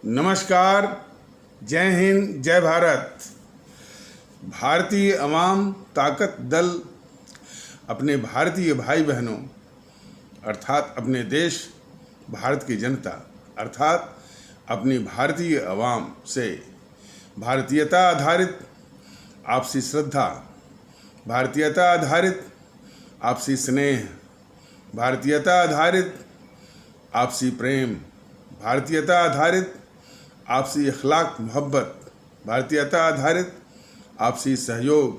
नमस्कार, जय हिंद, जय भारत। भारतीय अवाम ताकत दल अपने भारतीय भाई बहनों अर्थात अपने देश भारत की जनता अर्थात अपनी भारतीय अवाम से भारतीयता आधारित आपसी श्रद्धा, भारतीयता आधारित आपसी स्नेह, भारतीयता आधारित आपसी प्रेम, भारतीयता आधारित आपसी अखलाक मोहब्बत, भारतीयता आधारित आपसी सहयोग,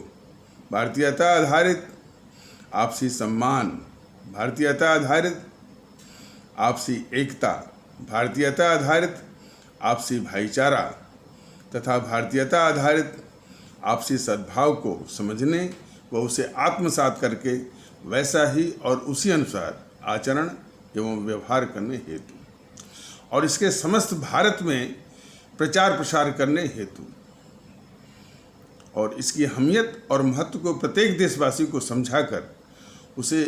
भारतीयता आधारित आपसी सम्मान, भारतीयता आधारित आपसी एकता, भारतीयता आधारित आपसी भाईचारा तथा भारतीयता आधारित आपसी सद्भाव को समझने व उसे आत्मसात करके वैसा ही और उसी अनुसार आचरण एवं व्यवहार करने हेतु और इसके समस्त भारत में प्रचार प्रसार करने हेतु और इसकी अहमियत और महत्व को प्रत्येक देशवासी को समझाकर उसे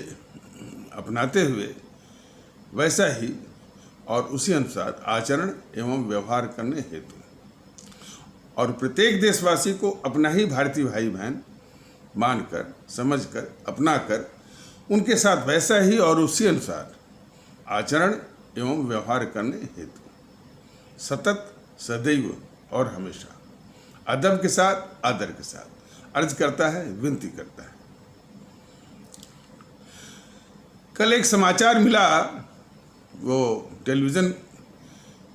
अपनाते हुए वैसा ही और उसी अनुसार आचरण एवं व्यवहार करने हेतु और प्रत्येक देशवासी को अपना ही भारतीय भाई बहन मानकर, समझकर, अपनाकर उनके साथ वैसा ही और उसी अनुसार आचरण एवं व्यवहार करने हेतु सतत, सदैव और हमेशा अदब के साथ, आदर के साथ अर्ज करता है, विनती करता है। कल एक समाचार मिला, वो टेलीविज़न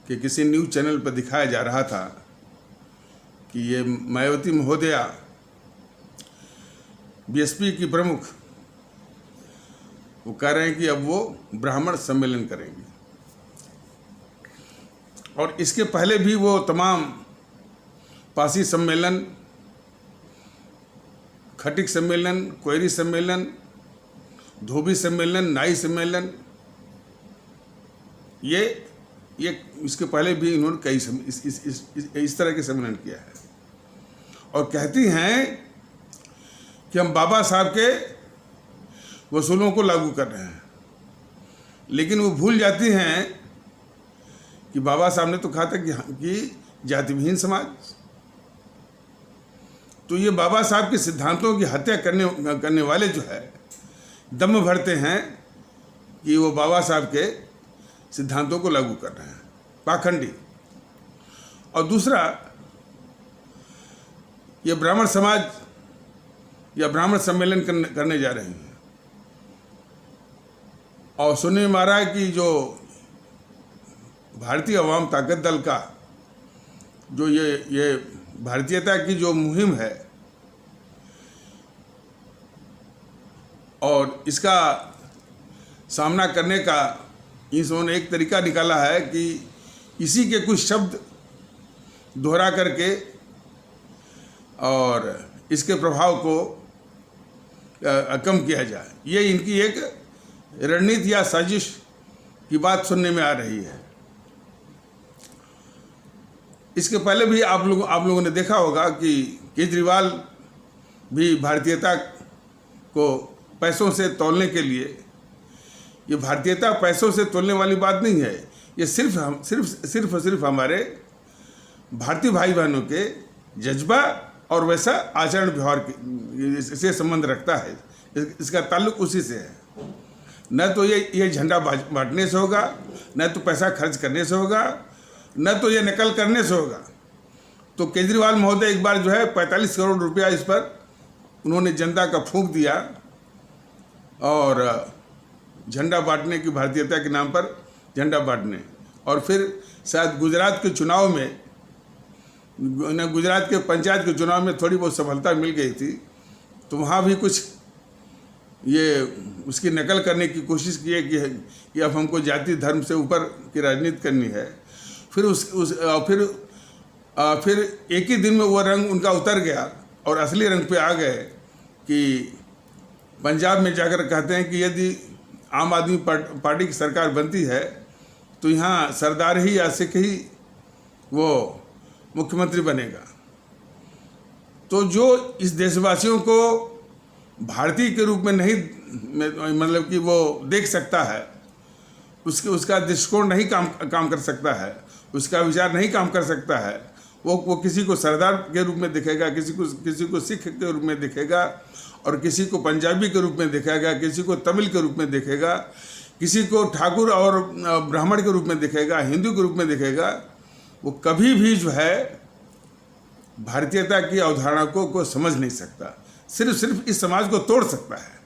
के किसी न्यूज़ चैनल पर दिखाया जा रहा था कि ये मायावती महोदया बीएसपी की प्रमुख वो कह रहे हैं कि अब वो ब्राह्मण सम्मेलन करेंगे और इसके पहले भी वो तमाम पासी सम्मेलन, खटिक सम्मेलन, कोयरी सम्मेलन, धोबी सम्मेलन, नाई सम्मेलन, ये इसके पहले भी इन्होंने कई इस तरह के सम्मेलन किया है और कहती हैं कि हम बाबा साहब के वसूलों को लागू कर रहे हैं, लेकिन वो भूल जाती हैं कि बाबा साहब ने तो कहा था कि जाति विहीन समाज। तो ये बाबा साहब के सिद्धांतों की हत्या करने वाले जो है दम भरते हैं कि वो बाबा साहब के सिद्धांतों को लागू कर रहे हैं, पाखंडी। और दूसरा, ये ब्राह्मण समाज या ब्राह्मण सम्मेलन करने जा रहे हैं और सुनने में आ रहा है कि जो भारतीय अवाम ताकत दल का जो ये भारतीयता की जो मुहिम है और इसका सामना करने का इन्होंने एक तरीका निकाला है कि इसी के कुछ शब्द दोहरा करके और इसके प्रभाव को कम किया जाए। ये इनकी एक रणनीति या साजिश की बात सुनने में आ रही है। इसके पहले भी आप लोगों ने देखा होगा कि केजरीवाल भी भारतीयता को पैसों से तौलने के लिए, ये भारतीयता पैसों से तौलने वाली बात नहीं है, ये सिर्फ हमारे भारतीय भाई बहनों के जज्बा और वैसा आचरण व्यवहार से संबंध रखता है। इसका ताल्लुक उसी से है। न तो ये झंडा बांटने से होगा, न तो पैसा खर्च करने से होगा, न तो ये नकल करने से होगा। तो केजरीवाल महोदय एक बार जो है 45 करोड़ रुपया इस पर उन्होंने जनता का फूंक दिया और झंडा बांटने की, भारतीयता के नाम पर झंडा बांटने। और फिर शायद गुजरात के चुनाव में, गुजरात के पंचायत के चुनाव में थोड़ी बहुत सफलता मिल गई थी, तो वहाँ भी कुछ ये उसकी नकल करने की कोशिश की है कि अब हमको जाति धर्म से ऊपर की राजनीति करनी है। फिर एक ही दिन में वो रंग उनका उतर गया और असली रंग पे आ गए कि पंजाब में जाकर कहते हैं कि यदि आम आदमी पार्टी की सरकार बनती है तो यहाँ सरदार ही या सिख ही वो मुख्यमंत्री बनेगा। तो जो इस देशवासियों को भारतीय के रूप में नहीं, मतलब कि वो देख सकता है, उसका दृष्टिकोण नहीं काम कर सकता है, उसका विचार नहीं काम कर सकता है। वो किसी को सरदार के रूप में दिखेगा, किसी को सिख के रूप में दिखेगा, और किसी को पंजाबी के रूप में दिखेगा, किसी को तमिल के रूप में दिखेगा, किसी को ठाकुर और ब्राह्मण के रूप में दिखेगा, हिंदू के रूप में दिखेगा। वो कभी भी जो है भारतीयता की अवधारणा को समझ नहीं सकता, सिर्फ इस समाज को तोड़ सकता है।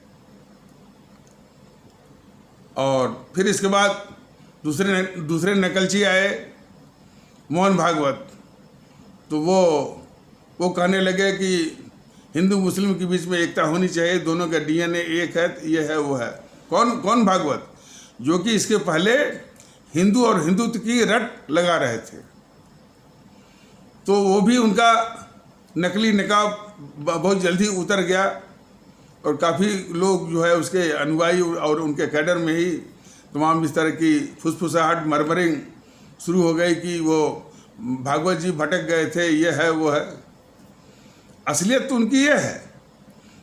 और फिर इसके बाद दूसरे नकलची आए, मोहन भागवत। तो वो कहने लगे कि हिंदू मुस्लिम के बीच में एकता होनी चाहिए, दोनों का डीएनए एक है, ये है वो है। कौन भागवत? जो कि इसके पहले हिंदू और हिंदुत्व की रट लगा रहे थे। तो वो भी उनका नकली नकाब बहुत जल्दी उतर गया, और काफ़ी लोग जो है उसके अनुयायी और उनके कैडर में ही तमाम इस तरह की फुसफुसाहट, मरमरिंग शुरू हो गई कि वो भागवत जी भटक गए थे, ये है वो है। असलियत तो उनकी ये है,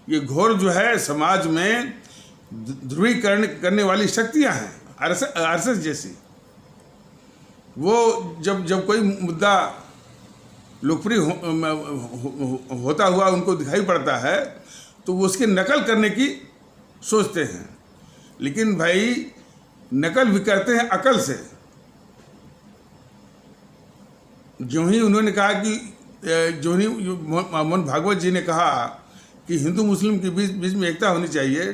ये घोर जो है समाज में ध्रुवीकरण करने वाली शक्तियां हैं, आरएसएस जैसी। वो जब कोई मुद्दा लोकप्रिय होता हुआ उनको दिखाई पड़ता है तो वो उसकी नकल करने की सोचते हैं। लेकिन भाई नकल भी करते हैं अकल से। जो ही उन्होंने कहा कि जो ही मोहन भागवत जी ने कहा कि हिंदू मुस्लिम के बीच में एकता होनी चाहिए,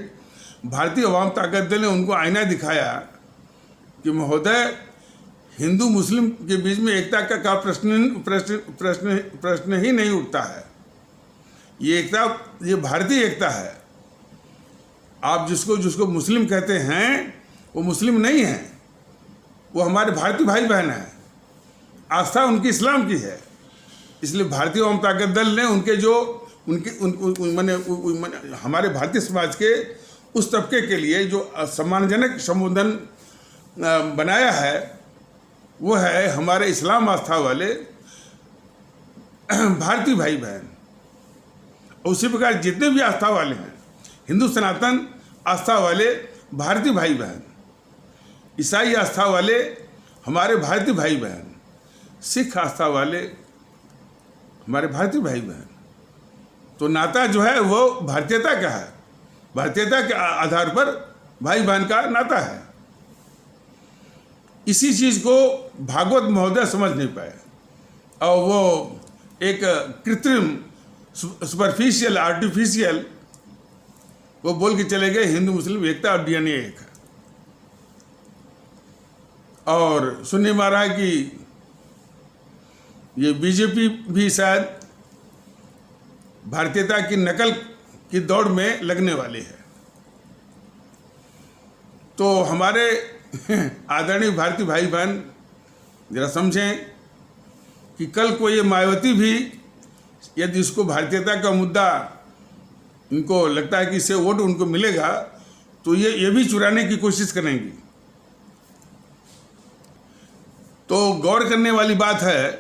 भारतीय अवाम ताकत दल ने उनको आईना दिखाया कि महोदय, हिंदू मुस्लिम के बीच में एकता का प्रश्न ही नहीं उठता है। ये एकता, ये भारतीय एकता है। आप जिसको मुस्लिम कहते हैं वो मुस्लिम नहीं है, वो हमारे भारतीय भाई बहन हैं। आस्था उनकी इस्लाम की है। इसलिए भारतीय अवाम ताकत दल ने माने हमारे भारतीय समाज के उस तबके के लिए जो सम्मानजनक संबोधन बनाया है, वो है हमारे इस्लाम आस्था वाले भारतीय भाई बहन। उसी प्रकार जितने भी आस्था वाले हैं, हिंदू सनातन आस्था वाले भारतीय भाई बहन, ईसाई आस्था वाले हमारे भारतीय भाई बहन, सिख आस्था वाले हमारे भारतीय भाई बहन। तो नाता जो है वो भारतीयता का है, भारतीयता के आधार पर भाई बहन का नाता है। इसी चीज को भागवत महोदय समझ नहीं पाए, और वो एक कृत्रिम, सुपरफिशियल, आर्टिफिशियल वो बोल के चले गए हिंदू मुस्लिम एकता और डीएनए एक है। और सुनने में आ रहा है कि ये बीजेपी भी शायद भारतीयता की नकल की दौड़ में लगने वाली है। तो हमारे आदरणीय भारतीय भाई बहन जरा समझें कि कल को ये मायावती भी यदि इसको भारतीयता का मुद्दा इनको लगता है कि इससे वोट उनको मिलेगा, तो ये भी चुराने की कोशिश करेंगी। तो गौर करने वाली बात है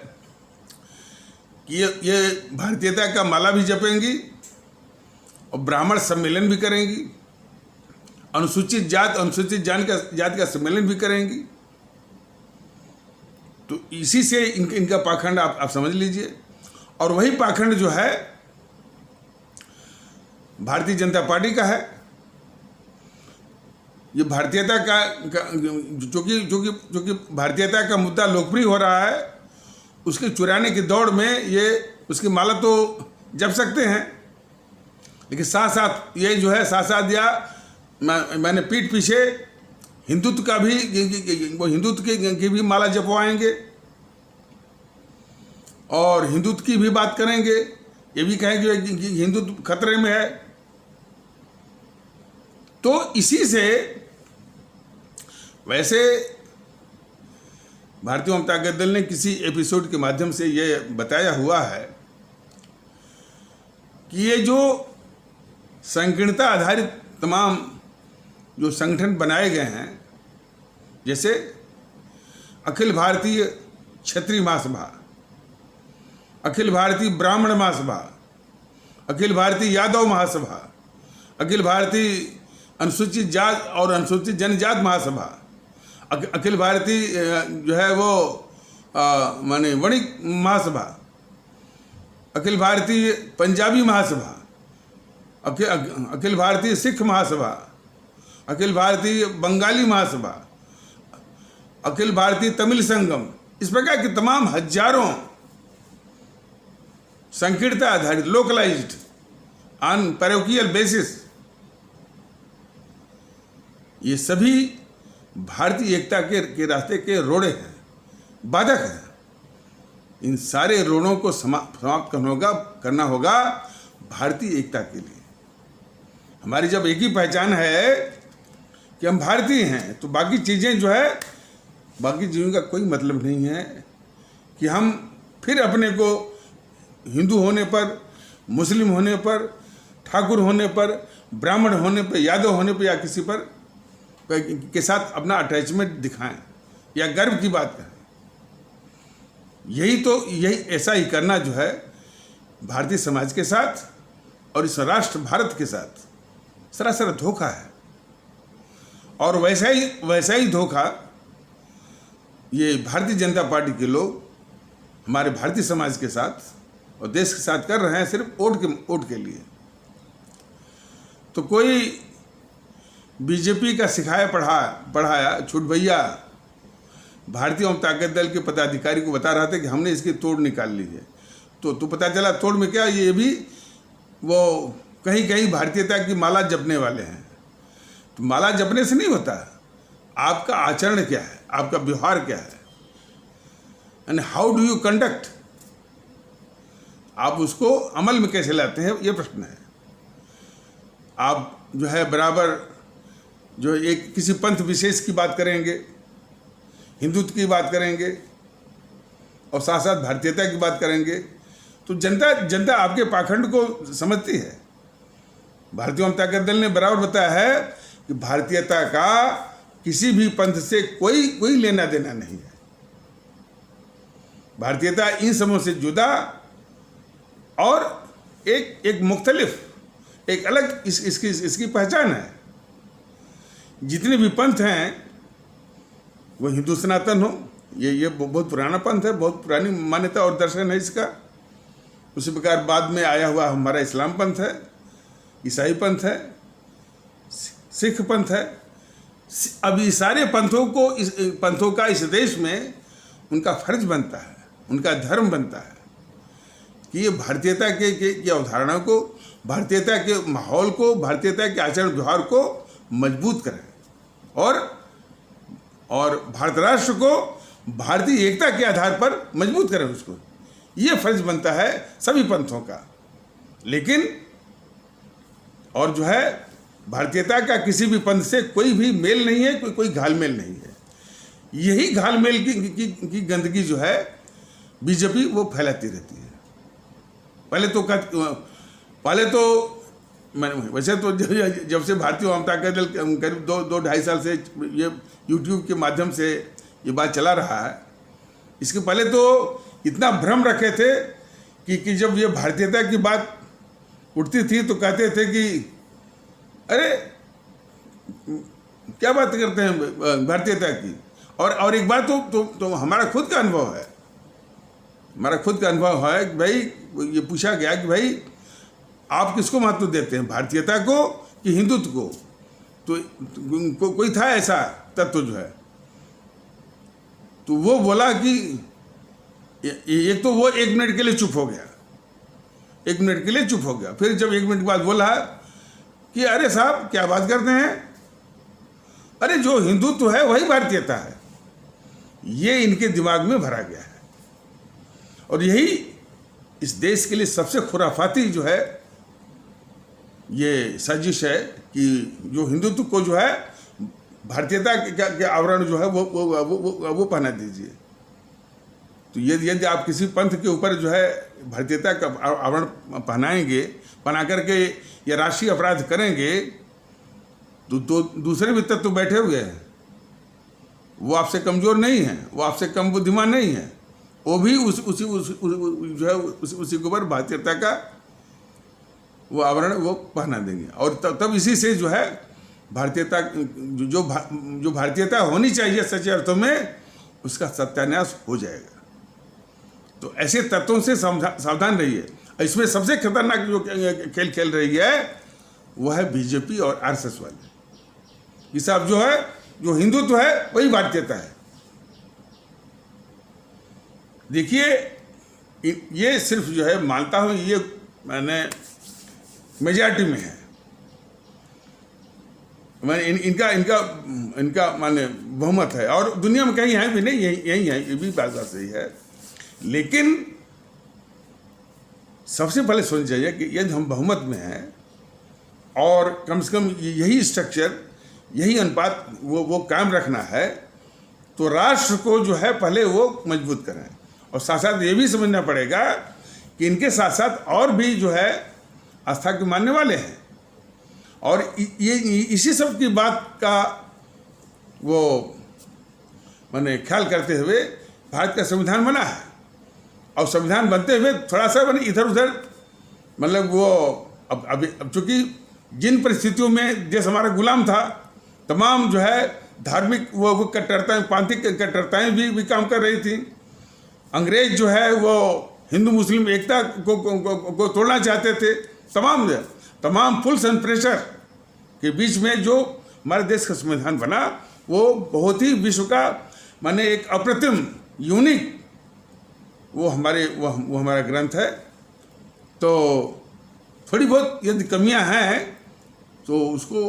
कि ये भारतीयता का माला भी जपेंगी और ब्राह्मण सम्मेलन भी करेंगी, अनुसूचित जात अनुसूचित जात का सम्मेलन भी करेंगी। तो इसी से इनका पाखंड आप समझ लीजिए। और वही पाखंड जो है भारतीय जनता पार्टी का है। ये भारतीयता का जो कि भारतीयता का मुद्दा लोकप्रिय हो रहा है, उसके चुराने की दौड़ में ये उसकी माला तो जप सकते हैं, लेकिन साथ साथ ये जो है साथ या मैंने पीठ पीछे हिंदुत्व का भी, वो हिंदुत्व की भी माला जपवाएंगे और हिंदुत्व की भी बात करेंगे। ये भी कहेंगे कि हिंदुत्व खतरे में है। तो इसी से वैसे भारतीय जनता दल ने किसी एपिसोड के माध्यम से ये बताया हुआ है कि ये जो संकीर्णता आधारित तमाम जो संगठन बनाए गए हैं, जैसे अखिल भारतीय क्षत्रिय महासभा, अखिल भारतीय ब्राह्मण महासभा, अखिल भारतीय यादव महासभा, अखिल भारतीय अनुसूचित जात और अनुसूचित जनजात महासभा, अखिल भारतीय जो है वो माने वणिक महासभा, अखिल भारतीय पंजाबी महासभा, अखिल भारतीय सिख महासभा, अखिल भारतीय बंगाली महासभा, अखिल भारतीय तमिल संगम, इस प्रकार के तमाम हजारों संकीर्णता आधारित लोकलाइज्ड ऑन पैरोकियल बेसिस, ये सभी भारतीय एकता के रास्ते के रोड़े हैं, बाधक हैं। इन सारे रोड़ों को समाप्त करना होगा भारतीय एकता के लिए। हमारी जब एक ही पहचान है कि हम भारतीय हैं, तो बाकी चीज़ें जो है, बाकी चीज़ों का कोई मतलब नहीं है कि हम फिर अपने को हिंदू होने पर, मुस्लिम होने पर, ठाकुर होने पर, ब्राह्मण होने पर, यादव होने पर या किसी पर के साथ अपना अटैचमेंट दिखाएं या गर्व की बात करें। यही ऐसा ही करना जो है भारतीय समाज के साथ और इस राष्ट्र भारत के साथ सरासर धोखा है। और वैसा ही धोखा ये भारतीय जनता पार्टी के लोग हमारे भारतीय समाज के साथ और देश के साथ कर रहे हैं, सिर्फ वोट के लिए। तो कोई बीजेपी का सिखाया पढ़ाया छूट भैया भारतीय जनता दल के पदाधिकारी को बता रहा था कि हमने इसकी तोड़ निकाल ली है, तो पता चला तोड़ में क्या, ये भी वो कहीं कहीं भारतीयता की माला जपने वाले हैं। तो माला जपने से नहीं होता, आपका आचरण क्या है, आपका व्यवहार क्या है, and how do you conduct, आप उसको अमल में कैसे लाते हैं, ये प्रश्न है। आप जो है बराबर जो एक किसी पंथ विशेष की बात करेंगे, हिंदुत्व की बात करेंगे और साथ साथ भारतीयता की बात करेंगे, तो जनता आपके पाखंड को समझती है। भारतीय जनता दल ने बराबर बताया है कि भारतीयता का किसी भी पंथ से कोई लेना देना नहीं है। भारतीयता इन समूह से जुदा और एक मुख्तलिफ, एक अलग इसकी पहचान है। जितने भी पंथ हैं वो हिंदू सनातन हो, ये बहुत पुराना पंथ है, बहुत पुरानी मान्यता और दर्शन है इसका। उसी प्रकार बाद में आया हुआ हमारा इस्लाम पंथ है, ईसाई पंथ है, सिख पंथ है। अब ये सारे पंथों का इस देश में उनका फर्ज बनता है, उनका धर्म बनता है कि ये भारतीयता की अवधारणा को, भारतीयता के माहौल को, भारतीयता के आचरण व्यवहार को मजबूत करें और भारत राष्ट्र को भारतीय एकता के आधार पर मजबूत करें उसको। ये फर्ज बनता है सभी पंथों का। लेकिन और जो है भारतीयता का किसी भी पंथ से कोई भी मेल नहीं है, कोई घालमेल नहीं है। यही घालमेल की गंदगी जो है बीजेपी वो फैलाती रहती है। पहले तो वैसे तो जब से भारतीय जनता दल करीब 2-2.5 साल से ये यूट्यूब के माध्यम से ये बात चला रहा है, इसके पहले तो इतना भ्रम रखे थे कि जब ये भारतीयता की बात उठती थी तो कहते थे कि अरे क्या बात करते हैं भारतीयता की। और एक बात तो हमारा खुद का अनुभव है, कि भाई ये पूछा गया कि भाई आप किसको महत्व देते हैं, भारतीयता को कि हिंदुत्व को। तो कोई था ऐसा तत्व जो है, तो वो बोला कि एक तो वो 1 मिनट के लिए चुप हो गया, 1 मिनट के लिए चुप हो गया। फिर जब 1 मिनट के बाद बोला कि अरे साहब क्या बात करते हैं, अरे जो हिंदुत्व है वही भारतीयता है। ये इनके दिमाग में भरा गया है और यही इस देश के लिए सबसे खुराफाती जो है ये साजिश है कि जो हिंदुत्व को जो है भारतीयता के आवरण जो है वो पहना दीजिए। तो यदि आप किसी पंथ के ऊपर जो है भारतीयता का आवरण पहना करके या राष्ट्रीय अपराध करेंगे तो दूसरे भी तत्व बैठे हुए हैं, वो आपसे कमज़ोर नहीं हैं, वो आपसे कम बुद्धिमान नहीं है, वो भी उसी के ऊपर भारतीयता का वो आवरण वो पहना देंगे। और तब इसी से जो है भारतीयता जो भारतीयता होनी चाहिए सच्चे अर्थों में, उसका सत्यानाश हो जाएगा। तो ऐसे तत्वों से सावधान रहिए। इसमें सबसे खतरनाक जो खेल खेल रही है वह है बीजेपी और आरएसएस वाले। ये सब जो है, जो हिंदुत्व है वही भारतीयता है। देखिए, ये सिर्फ जो है, मानता हूं ये मैंने मेजॉरिटी में है, मैंने इनका माने बहुमत है, और दुनिया में कहीं है भी नहीं, यही है, ये भी बात सही है। लेकिन सबसे पहले सोचना चाहिए कि यदि हम बहुमत में हैं और कम से कम यही स्ट्रक्चर, यही अनुपात वो कायम रखना है, तो राष्ट्र को जो है पहले वो मजबूत करें। और साथ साथ ये भी समझना पड़ेगा कि इनके साथ साथ और भी जो है आस्था के मानने वाले हैं, और ये इसी सब की बात का वो माने ख्याल करते हुए भारत का संविधान बना है। और संविधान बनते हुए थोड़ा सा माने इधर उधर, मतलब वो अब चूंकि जिन परिस्थितियों में देश हमारा गुलाम था, तमाम जो है धार्मिक वो कट्टरताएं, प्रांतिक कट्टरताएं भी काम कर रही थी। अंग्रेज जो है वो हिंदू मुस्लिम एकता को तोड़ना चाहते थे। तमाम पुल्स एंड प्रेशर के बीच में जो हमारे देश का संविधान बना, वो बहुत ही विश्व का माने एक अप्रतिम यूनिक वो हमारा ग्रंथ है। तो थोड़ी बहुत यदि कमियां हैं तो उसको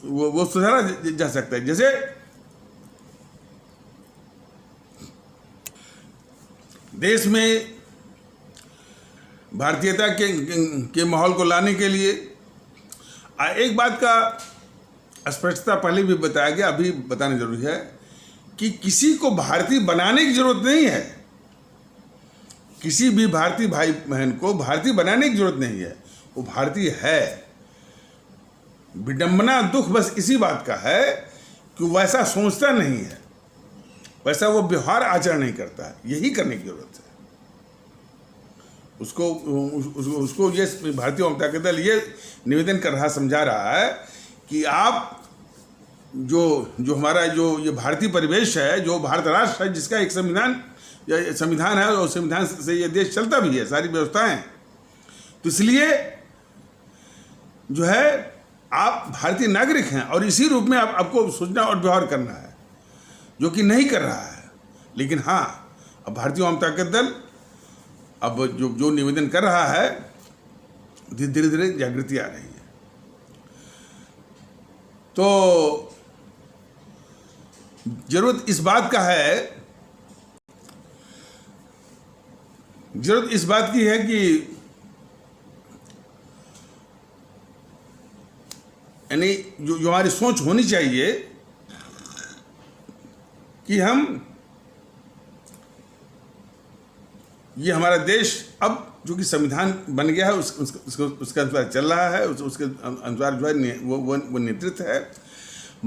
वो सुधारा जा सकता है। जैसे देश में भारतीयता के माहौल को लाने के लिए एक बात का स्पष्टता पहले भी बताया गया, अभी बताना जरूरी है कि किसी को भारतीय बनाने की जरूरत नहीं है। किसी भी भारतीय भाई बहन को भारतीय बनाने की जरूरत नहीं है, वो भारतीय है। विडंबना दुख बस इसी बात का है कि वैसा सोचता नहीं है, वैसा वो व्यवहार आचरण नहीं करता है। यही करने की जरूरत है उसको ये भारतीय जनता दल ये निवेदन कर रहा, समझा रहा है कि आप जो हमारा जो ये भारतीय परिवेश है, जो भारत राष्ट्र है, जिसका एक संविधान है, और संविधान से ये देश चलता भी है, सारी व्यवस्थाएं। तो इसलिए जो है आप भारतीय नागरिक हैं, और इसी रूप में आपको सोचना और व्यवहार करना है, जो कि नहीं कर रहा है। लेकिन हाँ, अब भारतीय जनता दल अब जो निवेदन कर रहा है, धीरे धीरे जागृति आ रही है। तो जरूरत इस बात की है कि यानी जो हमारी सोच होनी चाहिए कि हम ये हमारा देश अब जो कि संविधान बन गया है उसके अनुसार चल रहा है, उसके अनुसार जो है वो नेतृत्व है।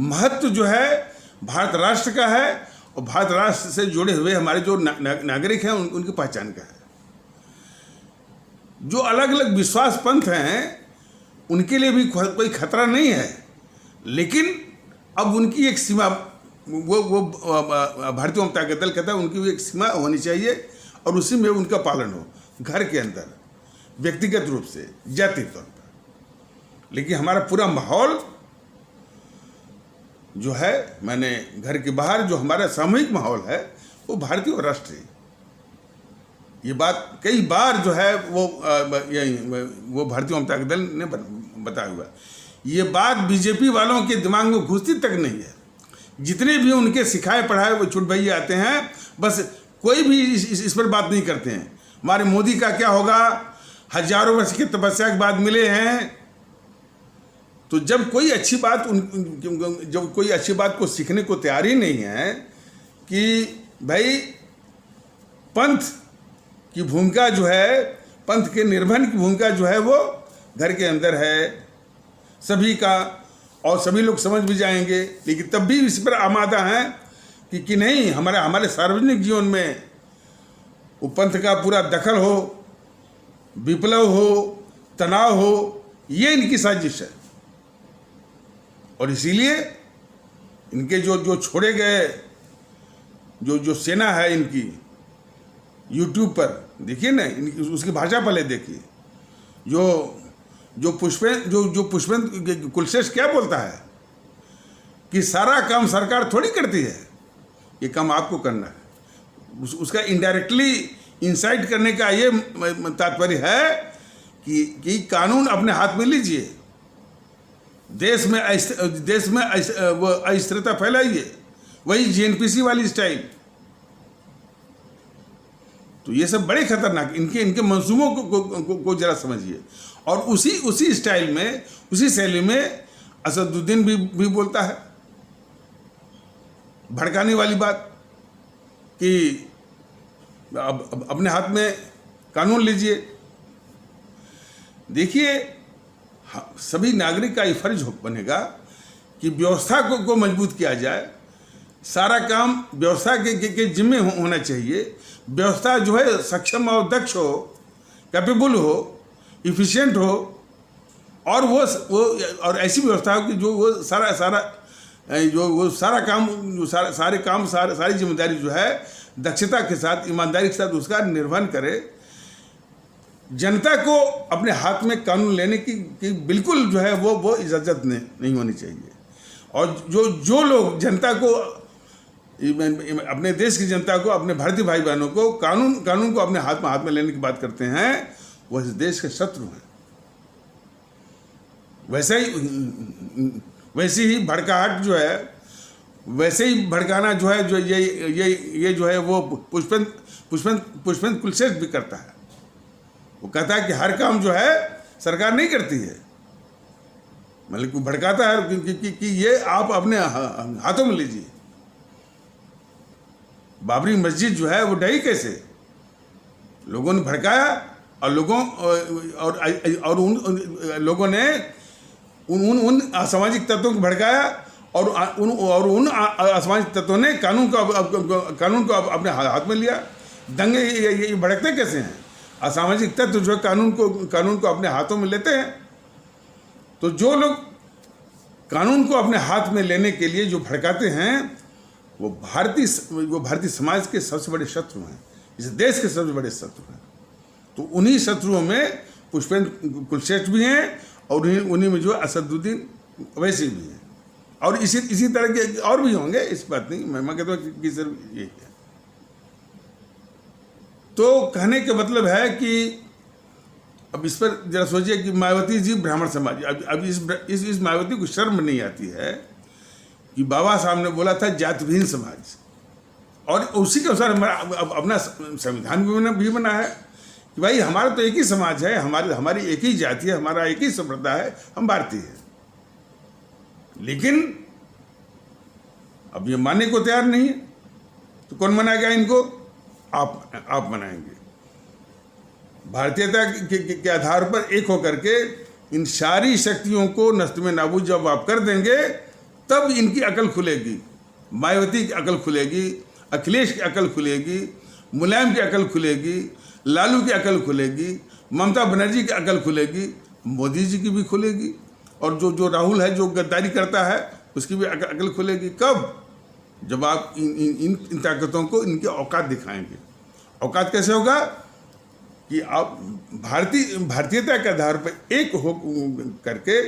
महत्व जो है भारत राष्ट्र का है, और भारत राष्ट्र से जुड़े हुए हमारे जो नागरिक हैं उनकी पहचान का है। जो अलग अलग विश्वास पंथ हैं उनके लिए भी कोई खतरा नहीं है, लेकिन अब उनकी एक सीमा, वो भारतीय जनता दल कहता है उनकी भी एक सीमा होनी चाहिए, और उसी में उनका पालन हो, घर के अंदर, व्यक्तिगत रूप से, जाति तौर पर। लेकिन हमारा पूरा माहौल जो है, मैंने घर के बाहर जो हमारा सामूहिक माहौल है, वो भारतीय और राष्ट्रीय। ये बात कई बार जो है वो भारतीय जनता दल ने बताया हुआ। ये बात बीजेपी वालों के दिमाग में घुसती तक नहीं है। जितने भी उनके सिखाए पढ़ाए वो छुट भैया आते हैं, बस कोई भी इस पर बात नहीं करते हैं। हमारे मोदी का क्या होगा, हजारों वर्ष की तपस्या के बाद मिले हैं। तो जब कोई अच्छी बात को सीखने को तैयार ही नहीं है कि भाई पंथ की भूमिका जो है, पंथ के निर्वहन की भूमिका जो है वो घर के अंदर है सभी का, और सभी लोग समझ भी जाएंगे। लेकिन तब भी इस पर आमादा हैं कि नहीं, हमारे सार्वजनिक जीवन में वो पंथ का पूरा दखल हो, विप्लव हो, तनाव हो, ये इनकी साजिश है। और इसीलिए इनके जो छोड़े गए जो सेना है इनकी, यूट्यूब पर देखिए ना, उसकी भाषा पहले देखिए। जो पुष्पेंद्र कुलश्रेष्ठ क्या बोलता है कि सारा काम सरकार थोड़ी करती है, ये काम आपको करना है। उसका इनडायरेक्टली इंसाइट करने का ये तात्पर्य है कि कानून अपने हाथ में लीजिए, देश में वो अस्थिरता फैलाइए, वही जेएनपीसी वाली स्टाइल। तो ये सब बड़े खतरनाक, इनके मंसूबों को जरा समझिए। और उसी स्टाइल में, उसी शैली में असदुद्दीन भी बोलता है भड़काने वाली बात कि अब अपने हाथ में कानून लीजिए। देखिए, सभी नागरिक का ये फर्ज बनेगा कि व्यवस्था को मजबूत किया जाए। सारा काम व्यवस्था के जिम्मे होना चाहिए। व्यवस्था जो है सक्षम और दक्ष हो, कैपेबल हो, इफिशिएंट हो, और वो और ऐसी व्यवस्था हो कि जो वो सारा काम, सारी जिम्मेदारी जो है दक्षता के साथ, ईमानदारी के साथ उसका निर्वहन करे। जनता को अपने हाथ में कानून लेने की बिल्कुल जो है वो इजाज़त नहीं होनी चाहिए। और जो लोग जनता को, अपने देश की जनता को, अपने भारतीय भाई बहनों को कानून को अपने हाथ में लेने की बात करते हैं, वो इस देश के शत्रु हैं। वैसे ही भड़काहट जो है, वैसे ही भड़काना जो है, जो ये जो है वो पुष्पेंद्र कुलश्रेष्ठ भी करता है। वो कहता है कि हर काम जो है सरकार नहीं करती है, मतलब भड़काता है कि ये आप अपने हाथों में लीजिए। बाबरी मस्जिद जो है वो ढही कैसे? लोगों ने भड़काया और उन लोगों ने उन असामाजिक तत्वों को भड़काया और उन असामाजिक तत्वों ने कानून को अपने हाथ में लिया। दंगे ये भड़कते कैसे हैं? असामाजिक तत्व जो कानून को अपने हाथों में लेते हैं। तो जो लोग कानून को अपने हाथ में लेने के लिए जो भड़काते हैं, वो भारतीय समाज के सबसे बड़े शत्रु हैं, इस देश के सबसे बड़े शत्रु हैं। तो उन्हीं शत्रुओं में पुष्पेंद्र कुलश्रेष्ठ भी हैं और उन्हीं में जो असदुद्दीन वैसे भी हैं, और इसी तरह के और भी होंगे, इस बात नहीं, मैं कहता हूँ कि सिर्फ ये है। तो कहने का मतलब है कि अब इस पर जरा सोचिए कि मायावती जी ब्राह्मण समाज, अब इस मायावती को शर्म नहीं आती है कि बाबा साहब ने बोला था जातिहीन समाज, और उसी के अनुसार अपना संविधान भी बना है कि भाई हमारा तो एक ही समाज है, हमारी एक ही जाति है, हमारा एक ही संप्रदाय है, हम भारतीय हैं। लेकिन अब ये मानने को तैयार नहीं है, तो कौन मनाएगा इनको? आप मनाएंगे। भारतीयता के आधार पर एक होकर के इन सारी शक्तियों को नष्ट में नाबूद जब आप कर देंगे, तब इनकी अकल खुलेगी। मायावती की अकल खुलेगी, अखिलेश की अकल खुलेगी, मुलायम की अकल खुलेगी, लालू की अकल खुलेगी, ममता बनर्जी की अकल खुलेगी, मोदी जी की भी खुलेगी, और जो राहुल है जो गद्दारी करता है उसकी भी अकल खुलेगी। कब? जब आप इन ताकतों को इनके औकात दिखाएंगे। औकात कैसे होगा? कि आप भारतीयता के आधार पर एक हो करके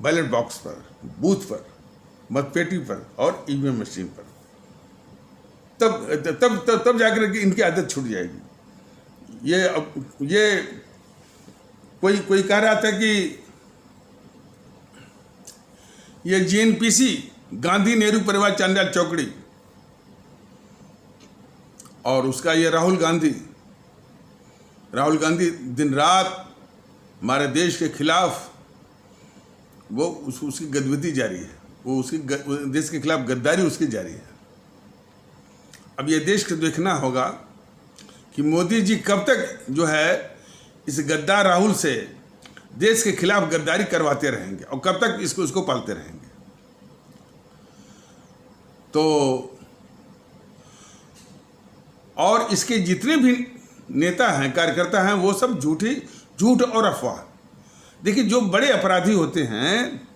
बैलेट बॉक्स पर, बूथ पर, मतपेटी पर और ईवीएम मशीन पर, तब जाकर के इनकी आदत छूट जाएगी। ये कोई कह रहा था कि ये जेएनपीसी, गांधी नेहरू परिवार चांडाल चौकड़ी, और उसका ये राहुल गांधी दिन रात हमारे देश के खिलाफ वो उसकी गतिविधि जारी है, वो उसकी देश के खिलाफ गद्दारी उसकी जारी है। अब ये देश को देखना होगा कि मोदी जी कब तक जो है इस गद्दार राहुल से देश के खिलाफ गद्दारी करवाते रहेंगे और कब तक इसको पालते रहेंगे। तो और इसके जितने भी नेता हैं, कार्यकर्ता हैं, वो सब झूठ और अफवाह। देखिए, जो बड़े अपराधी होते हैं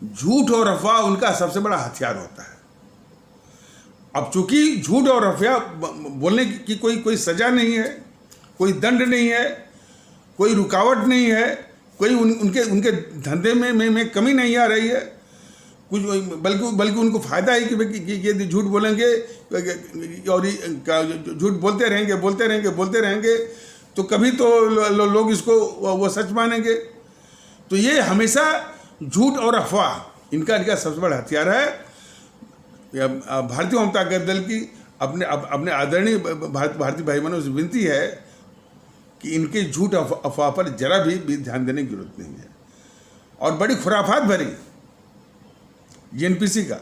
झूठ और अफवाह उनका सबसे बड़ा हथियार होता है। अब चूंकि झूठ और अफवाह बोलने की कोई सजा नहीं है, कोई दंड नहीं है, कोई रुकावट नहीं है, कोई उनके धंधे में कमी नहीं आ रही है कुछ, बल्कि उनको फ़ायदा है कि ये झूठ बोलेंगे और झूठ बोलते रहेंगे तो कभी तो लोग इसको वो सच मानेंगे। तो ये हमेशा झूठ और अफवाह इनका सबसे बड़ा हथियार है। भारतीय जनता दल की अपने आदरणीय भारतीय भाई बहनों से विनती है कि इनके झूठ अफवाह पर जरा भी ध्यान देने की जरूरत नहीं है। और बड़ी खुराफात भरी एनपीसी का,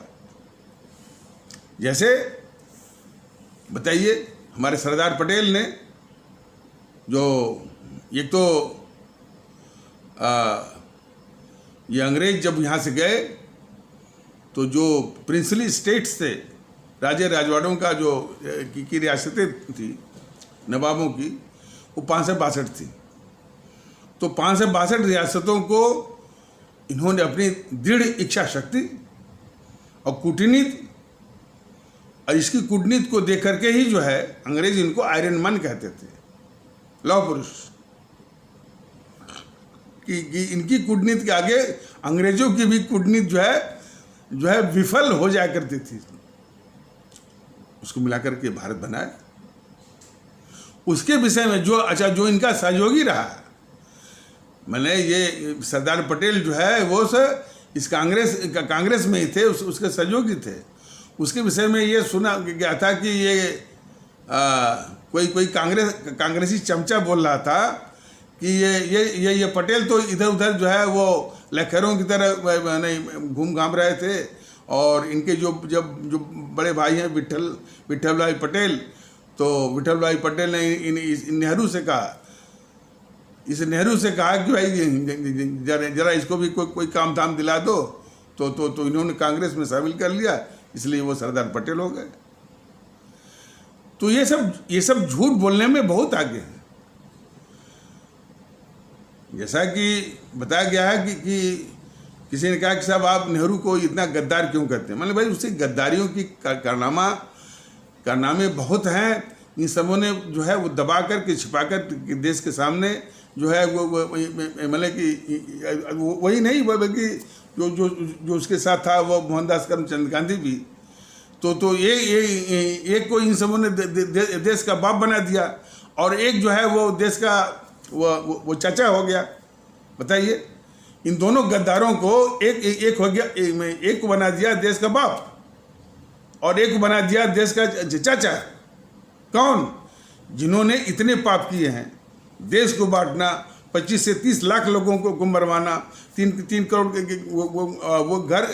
जैसे बताइए हमारे सरदार पटेल ने जो एक तो ये अंग्रेज जब यहाँ से गए तो जो प्रिंसली स्टेट्स थे, राजे राजवाड़ों का जो की रियासतें थी नवाबों की, वो 562 थी। तो 562 रियासतों को इन्होंने अपनी दृढ़ इच्छा शक्ति और कूटनीति, और इसकी कूटनीति को देख करके ही जो है अंग्रेज इनको आयरन मैन कहते थे, लौह पुरुष, कि इनकी कूटनीति के आगे अंग्रेजों की भी कूटनीति जो है विफल हो जाया करती थी। उसको मिलाकर के भारत बनाया। उसके विषय में जो इनका सहयोगी रहा, मैंने ये सरदार पटेल जो है वो इस कांग्रेस में ही थे, उसके सहयोगी थे। उसके विषय में ये सुना गया था कि ये कोई कांग्रेसी चमचा बोल रहा था कि ये पटेल तो इधर उधर जो है वो लखरों की तरह नहीं घूम घाम रहे थे, और इनके जो बड़े भाई हैं विठल भाई पटेल, तो विठल भाई पटेल ने नेहरू से कहा कि भाई जरा इसको भी कोई काम धाम दिला दो, तो इन्होंने कांग्रेस में शामिल कर लिया, इसलिए वो सरदार पटेल हो गए। तो ये सब झूठ बोलने में बहुत आगे हैं। जैसा कि बताया गया है कि किसी ने कहा कि साहब आप नेहरू को इतना गद्दार क्यों कहते हैं। मतलब भाई उससे गद्दारियों की कारनामे बहुत हैं। इन सबों ने जो है वो दबा कर के छिपा कर देश के सामने जो है वो मतलब कि वही नहीं बल्कि जो उसके साथ था वो मोहनदास करमचंद गांधी भी, तो एक को इन सबों ने देश का बाप बना दिया, और एक जो है वो देश का वो चाचा हो गया। बताइए, इन दोनों गद्दारों को एक हो गया, एक को बना दिया देश का बाप और एक को बना दिया देश का चाचा। कौन? जिन्होंने इतने पाप किए हैं, देश को बांटना, 25 से 30 लाख लोगों को मरवाना, 3 करोड़ वो घर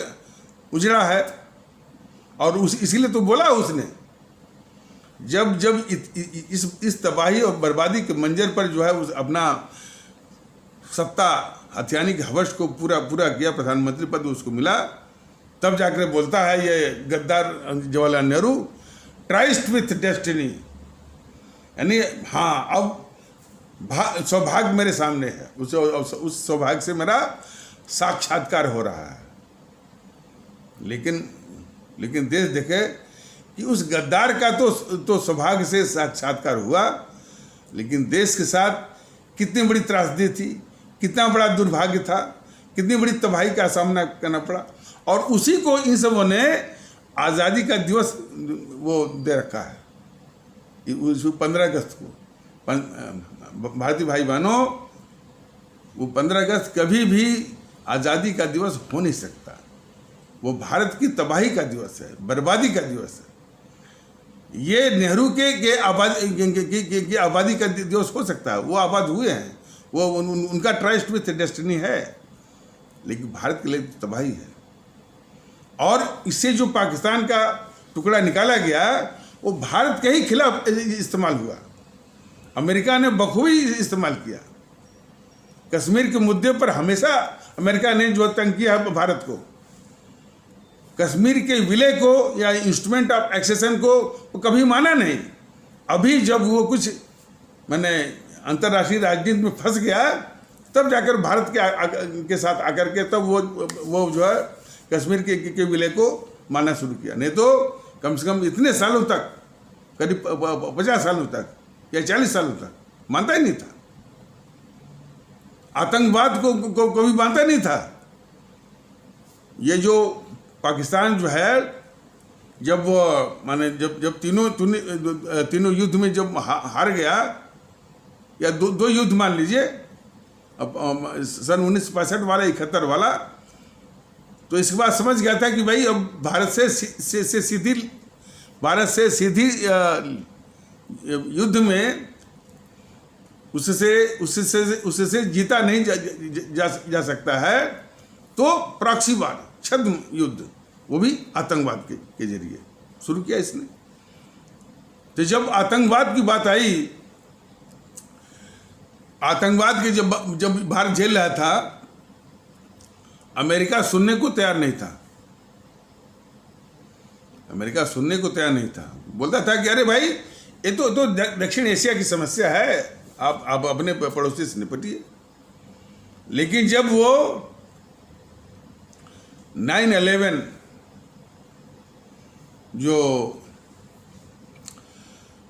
उजड़ा है। और इसीलिए तो बोला उसने, जब इस तबाही और बर्बादी के मंजर पर जो है उस अपना सत्ता हथियाने के हवस को पूरा किया, प्रधानमंत्री पद उसको मिला, तब जाकर बोलता है ये गद्दार Jawaharlal Nehru, tryst with destiny, यानी हाँ अब सौभाग्य मेरे सामने है, उस सौभाग्य से मेरा साक्षात्कार हो रहा है। लेकिन देश देखे कि उस गद्दार का तो सौभाग्य से साक्षात्कार हुआ, लेकिन देश के साथ कितनी बड़ी त्रासदी थी, कितना बड़ा दुर्भाग्य था, कितनी बड़ी तबाही का सामना करना पड़ा। और उसी को इन सबों ने आज़ादी का दिवस वो दे रखा है, 15 अगस्त को। भारतीय भाई बहनों, वो 15 अगस्त कभी भी आज़ादी का दिवस हो नहीं सकता। वो भारत की तबाही का दिवस है, बर्बादी का दिवस है। ये नेहरू के आबादी का दिवस हो सकता है, वो आबाद हुए हैं, वो उनका ट्रस्ट विथ डेस्टिनी है, लेकिन भारत के लिए तबाही है। और इससे जो पाकिस्तान का टुकड़ा निकाला गया वो भारत के ही खिलाफ इस्तेमाल हुआ। अमेरिका ने बखूबी इस्तेमाल किया। कश्मीर के मुद्दे पर हमेशा अमेरिका ने जो तंग किया भारत को, कश्मीर के विलय को या इंस्ट्रूमेंट ऑफ एक्सेशन को वो कभी माना नहीं। अभी जब वो कुछ मैंने अंतर्राष्ट्रीय राजनीति में फंस गया, तब जाकर भारत के साथ आकर के तब वो जो है कश्मीर के विलय को मानना शुरू किया। नहीं तो कम से कम इतने सालों तक, करीब 50 सालों तक या 40 सालों तक मानता ही नहीं था। आतंकवाद को कभी मानता नहीं था। ये जो पाकिस्तान जो है, जब माने जब तीनों युद्ध में जब हार गया, या दो युद्ध मान लीजिए, अब सन 1965 वाला, 71 वाला, तो इसके बाद समझ गया था कि भाई अब भारत से सीधी युद्ध में उससे जीता नहीं जा सकता है। तो प्रॉक्सी वार, छद्म युद्ध, वो भी आतंकवाद के जरिए शुरू किया इसने। तो जब आतंकवाद की बात आई, आतंकवाद के जब भारत झेल रहा था, अमेरिका सुनने को तैयार नहीं था। अमेरिका सुनने को तैयार नहीं था। बोलता था कि अरे भाई, ये तो दक्षिण एशिया की समस्या है, आप अपने पड़ोसी से निपटिए। लेकिन जब वो 9/11 जो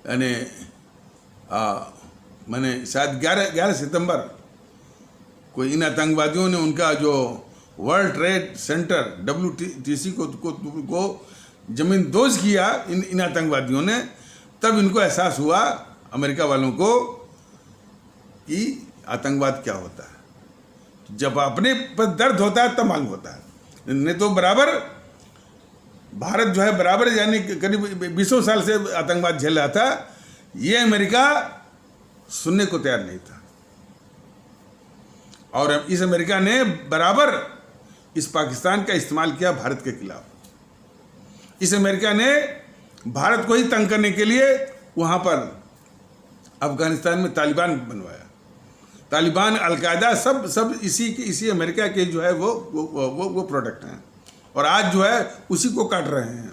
यानी मैंने शायद 11 सितंबर को इन आतंकवादियों ने उनका जो वर्ल्ड ट्रेड सेंटर WTC को जमीन दोज किया इन आतंकवादियों ने, तब इनको एहसास हुआ, अमेरिका वालों को, कि आतंकवाद क्या होता है। जब अपने पर दर्द होता है तब मालूम होता है। नहीं तो बराबर भारत जो है, बराबर यानी करीब 20 साल से आतंकवाद झेल रहा था। ये अमेरिका सुनने को तैयार नहीं था। और इस अमेरिका ने बराबर इस पाकिस्तान का इस्तेमाल किया भारत के खिलाफ। इस अमेरिका ने भारत को ही तंग करने के लिए वहाँ पर अफगानिस्तान में तालिबान बनवाया। तालिबान, अलकायदा, सब इसी अमेरिका के जो है वो प्रोडक्ट हैं। और आज जो है उसी को काट रहे हैं।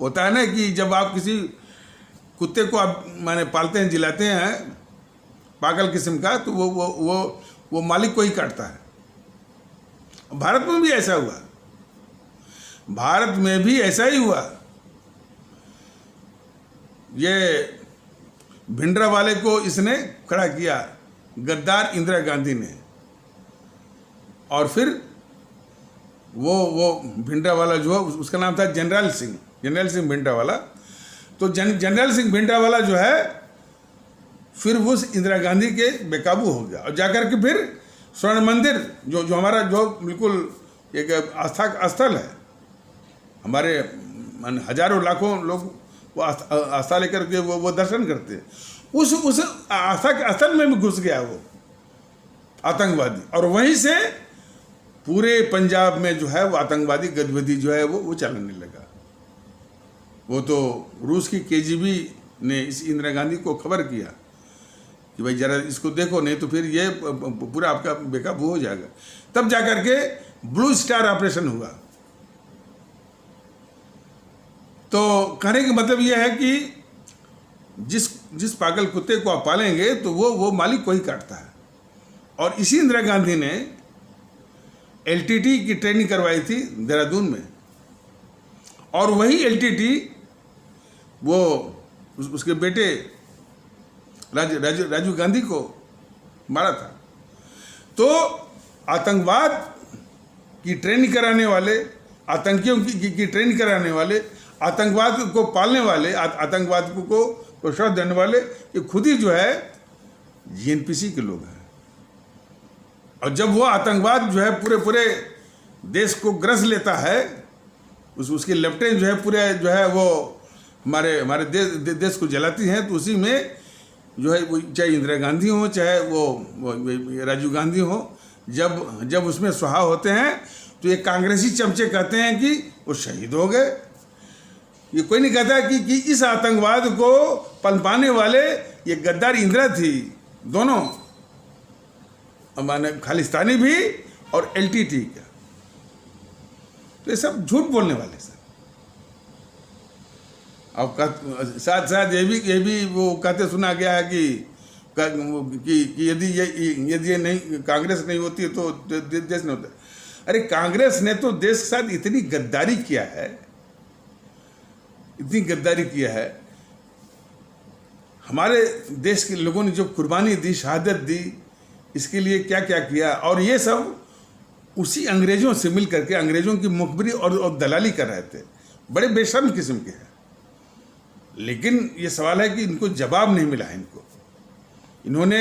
होता है ना कि जब आप किसी कुत्ते को आप माने पालते हैं, जिलाते हैं, पागल किस्म का, तो वो मालिक को ही काटता है। भारत में भी ऐसा हुआ। भारत में भी ऐसा ही हुआ। ये भिंडरा वाले को इसने खड़ा किया, गद्दार इंदिरा गांधी ने। और फिर वो भिंडरा वाला जो है, उसका नाम था जनरल सिंह भिंडरा वाला। तो जनरल सिंह भिंडरा वाला जो है, फिर वो इंदिरा गांधी के बेकाबू हो गया। और जाकर के फिर स्वर्ण मंदिर जो हमारा जो बिल्कुल एक आस्था का स्थल है, हमारे हजारों लाखों लोग वो आस्था लेकर के वो दर्शन करते हैं, उस आस्था के स्थल में भी घुस गया वो आतंकवादी। और वहीं से पूरे पंजाब में जो है वो आतंकवादी गतिविधि जो है वो चलने लगा। वो तो रूस की KGB ने इस इंदिरा गांधी को खबर किया कि भाई जरा इसको देखो, नहीं तो फिर ये पूरा आपका बेकाबू हो जाएगा। तब जाकर के ब्लू स्टार ऑपरेशन हुआ। तो कहने का मतलब यह है कि जिस पागल कुत्ते को आप पालेंगे तो वो मालिक को ही काटता है। और इसी इंदिरा गांधी ने LTT की ट्रेनिंग करवाई थी देहरादून में। और वही LTT वो उसके बेटे राजीव गांधी को मारा था। तो आतंकवाद की ट्रेनिंग कराने वाले, आतंकियों की ट्रेनिंग कराने वाले, आतंकवाद को पालने वाले, आतंकवाद को प्रोत्साहन देने वाले, ये खुद ही जो है GNPC के लोग हैं। और जब वो आतंकवाद जो है पूरे देश को ग्रस लेता है, उसके लेफ्टेन जो है पूरे जो है वो हमारे देश को जलाती हैं, तो उसी में जो है वो चाहे इंदिरा गांधी हो, चाहे वो राजीव गांधी हो, जब उसमें सुहा होते हैं तो ये कांग्रेसी चमचे कहते हैं कि वो शहीद हो गए। ये कोई नहीं कहता कि इस आतंकवाद को पनपाने वाले ये गद्दार इंदिरा थी, दोनों माने खालिस्तानी भी और LTT का। तो ये सब झूठ बोलने वाले सर। अब साथ साथ ये भी वो कहते सुना गया है कि यदि ये नहीं, कांग्रेस नहीं होती तो देश नहीं होता। अरे कांग्रेस ने तो देश के साथ इतनी गद्दारी किया है, इतनी गद्दारी किया है। हमारे देश के लोगों ने जो कुर्बानी दी, शहादत दी, इसके लिए क्या क्या किया, और ये सब उसी अंग्रेजों से मिल करके अंग्रेजों की मुखबिरी और दलाली कर रहे थे। बड़े बेशर्म किस्म के हैं। लेकिन ये सवाल है कि इनको जवाब नहीं मिला है। इन्होंने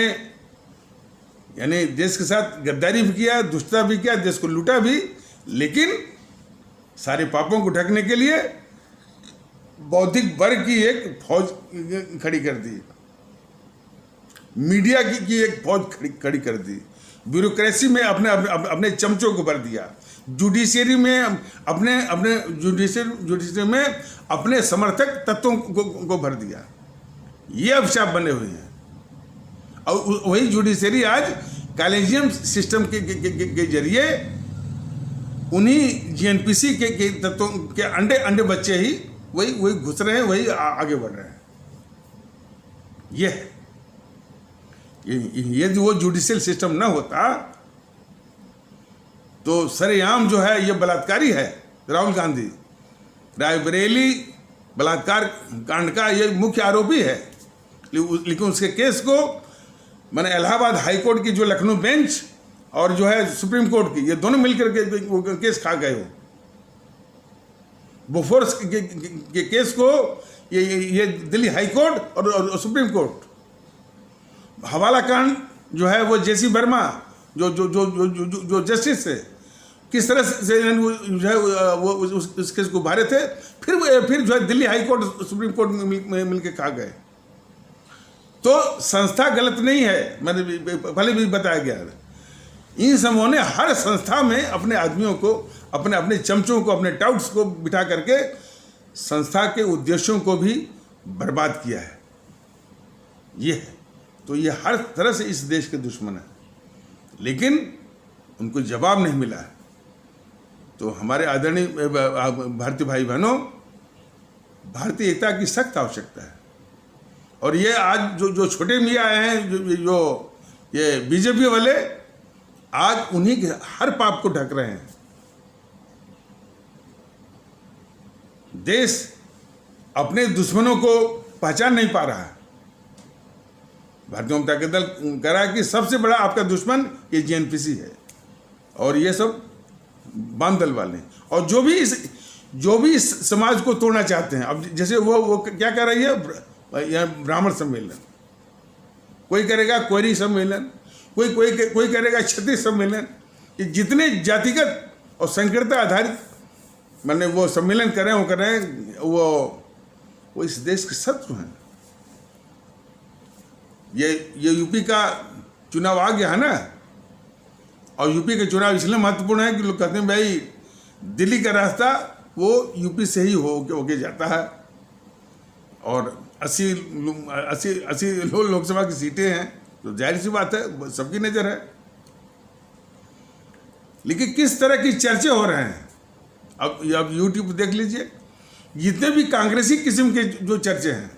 यानी देश के साथ गद्दारी भी किया, दुष्टता भी किया, देश को लूटा भी, लेकिन सारे पापों को ढकने के लिए बौद्धिक वर्ग की एक फौज खड़ी कर दी, मीडिया की एक फौज खड़ी कर दी, ब्यूरोक्रेसी में अपने चमचों को भर दिया, जुडिशरी में अपने जुडिशरी में अपने समर्थक तत्वों को भर दिया। ये अभिशाप बने हुए हैं। और वही जुडिशरी आज कॉलेजियम सिस्टम के जरिए उन्हीं जीएनपीसी के तत्वों के अंडे बच्चे ही वही घुस रहे हैं, वही आगे बढ़ रहे हैं। ये वो जुडिशियल सिस्टम ना होता तो सरेआम जो है ये बलात्कारी है। राहुल गांधी रायबरेली बलात्कार कांड का ये मुख्य आरोपी है, लेकिन उसके केस को मैंने इलाहाबाद हाई कोर्ट की जो लखनऊ बेंच और जो है सुप्रीम कोर्ट की, ये दोनों मिलकर के केस खा गए हो। बोफोर्स के केस को ये दिल्ली हाई कोर्ट और सुप्रीम कोर्ट। हवाला कांड जो है वो जेसी वर्मा जो जस्टिस है, किस तरह से जो है वो उस केस को उभारे थे, फिर जो है Delhi high court supreme court में मिलके खा गए। तो संस्था गलत नहीं है, मैंने पहले भी बताया गया है। इन समूहों ने हर संस्था में अपने आदमियों को, अपने चमचों को, अपने टाउट्स को बिठा करके संस्था के उद्देश्यों को भी बर्बाद किया है। तो ये हर तरह से इस देश के दुश्मन है, लेकिन उनको जवाब नहीं मिला है। तो हमारे आदरणीय भारतीय भाई बहनों, भारतीय एकता की सख्त आवश्यकता है। और ये आज जो छोटे मियाँ हैं, जो ये बीजेपी वाले, आज उन्हीं के हर पाप को ढक रहे हैं। देश अपने दुश्मनों को पहचान नहीं पा रहा है। भारतीय जनता दल कह रहा है कि सबसे बड़ा आपका दुश्मन ये जीएनपीसी है और ये सब वाम दल वाले, और जो भी इस समाज को तोड़ना चाहते हैं। अब जैसे वो क्या कर रही है, यहाँ ब्राह्मण सम्मेलन, कोई करेगा कोयरी सम्मेलन, कोई करेगा क्षत्रिय सम्मेलन। ये जितने जातिगत और संकीर्णता आधारित मैंने वो सम्मेलन कर रहे हैं, वो इस देश के शत्रु हैं। ये यूपी का चुनाव आ गया है ना, और यूपी का चुनाव इसलिए महत्वपूर्ण है कि लोग कहते हैं भाई दिल्ली का रास्ता वो यूपी से ही होके जाता है, और 80 लोकसभा की सीटें हैं, तो जाहिर सी बात है सबकी नज़र है। लेकिन किस तरह की चर्चे हो रहे हैं, अब यूट्यूब देख लीजिए, जितने भी कांग्रेसी किस्म के जो चर्चे हैं,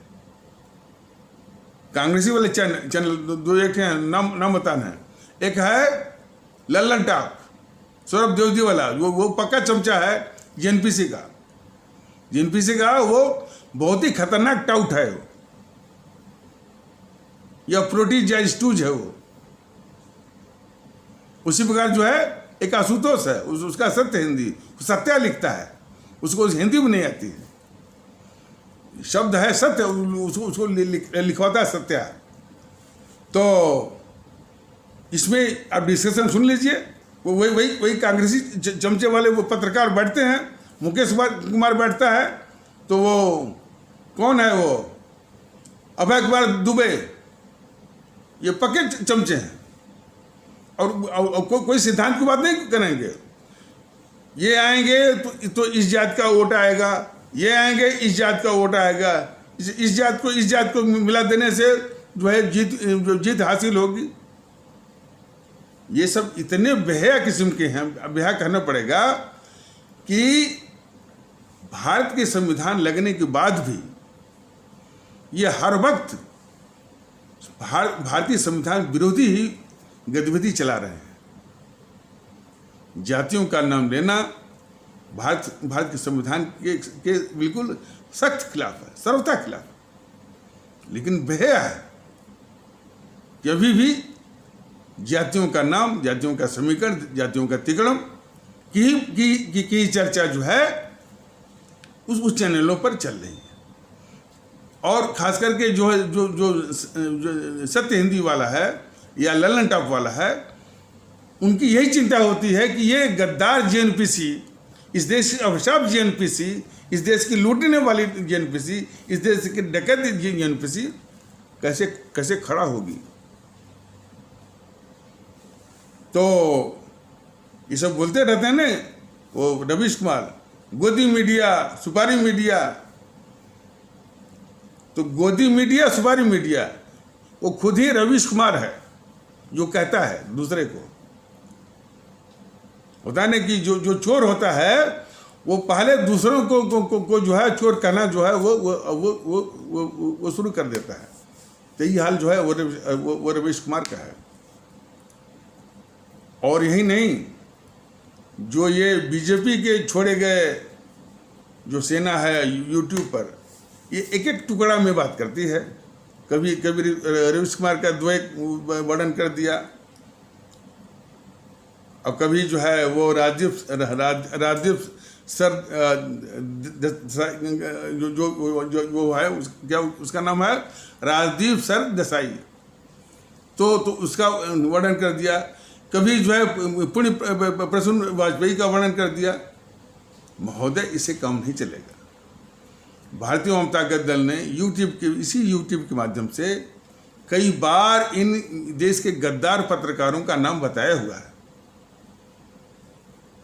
कांग्रेसी वाले चैनल दो एक हैं, नाम बताना है। एक है लल्लन टॉप, सौरभ द्विवेदी वाला, वो पक्का चमचा है जीएनपीसी का। वो बहुत ही खतरनाक टाउट है, वो या प्रोटीजाइस्टूज है वो। उसी प्रकार जो है एक आशुतोष है, उसका सत्य हिंदी सत्या लिखता है, उसको हिंदी में नहीं आती है, शब्द है सत्य, उसको लिखवाता है सत्या। तो इसमें आप डिस्कशन सुन लीजिए। वो वही कांग्रेसी चमचे वाले वो पत्रकार बैठते हैं, मुकेश कुमार बैठता है, तो वो कौन है, वो अभय कुमार दुबे, ये पक्के चमचे हैं, और कोई सिद्धांत की बात नहीं करेंगे। ये आएंगे तो इस जात का वोट आएगा, ये आएंगे इस जात का वोट आएगा, इस जात को मिला देने से जो है जीत हासिल होगी। ये सब इतने बेहया किस्म के हैं, बेहया कहना पड़ेगा कि भारत के संविधान लगने के बाद भी ये हर वक्त भारतीय संविधान विरोधी ही गतिविधि चला रहे हैं। जातियों का नाम लेना भारत के संविधान के बिल्कुल सख्त खिलाफ है, सर्वथा खिलाफ है। लेकिन बेहया है कि अभी भी जातियों का नाम, जातियों का समीकरण, जातियों का तिकड़म की चर्चा जो है उस चैनलों पर चल रही है। और खास करके जो है जो सत्य हिंदी वाला है या लल्लन टॉप वाला है, उनकी यही चिंता होती है कि ये गद्दार जेएनपीसी, इस देश की अभिशाप जेएनपीसी, इस देश की लूटने वाली जेएनपीसी, इस देश की डकैत जेएनपीसी कैसे खड़ा होगी। तो ये सब बोलते रहते हैं ना वो रवीश कुमार, गोदी मीडिया, सुपारी मीडिया। तो गोदी मीडिया, सुपारी मीडिया, वो खुद ही रवीश कुमार है जो कहता है दूसरे को। होता है ना कि जो चोर होता है वो पहले दूसरों को जो है चोर कहना जो है वो शुरू कर देता है। तो यही हाल जो है वो रवीश कुमार का है। और यही नहीं, जो ये बीजेपी के छोड़े गए जो सेना है यूट्यूब पर, ये एक एक टुकड़ा में बात करती है। कभी रवीश कुमार का द्वैत वर्णन कर दिया, और कभी जो है वो राजदीप सर जो है क्या उसका नाम है राजदीप सर देसाई, तो उसका वर्णन कर दिया। कभी जो है पुण्य प्रसून वाजपेयी का वर्णन कर दिया। महोदय, इसे काम नहीं चलेगा। भारतीय जनता दल ने इसी यूट्यूब के माध्यम से कई बार इन देश के गद्दार पत्रकारों का नाम बताया हुआ है।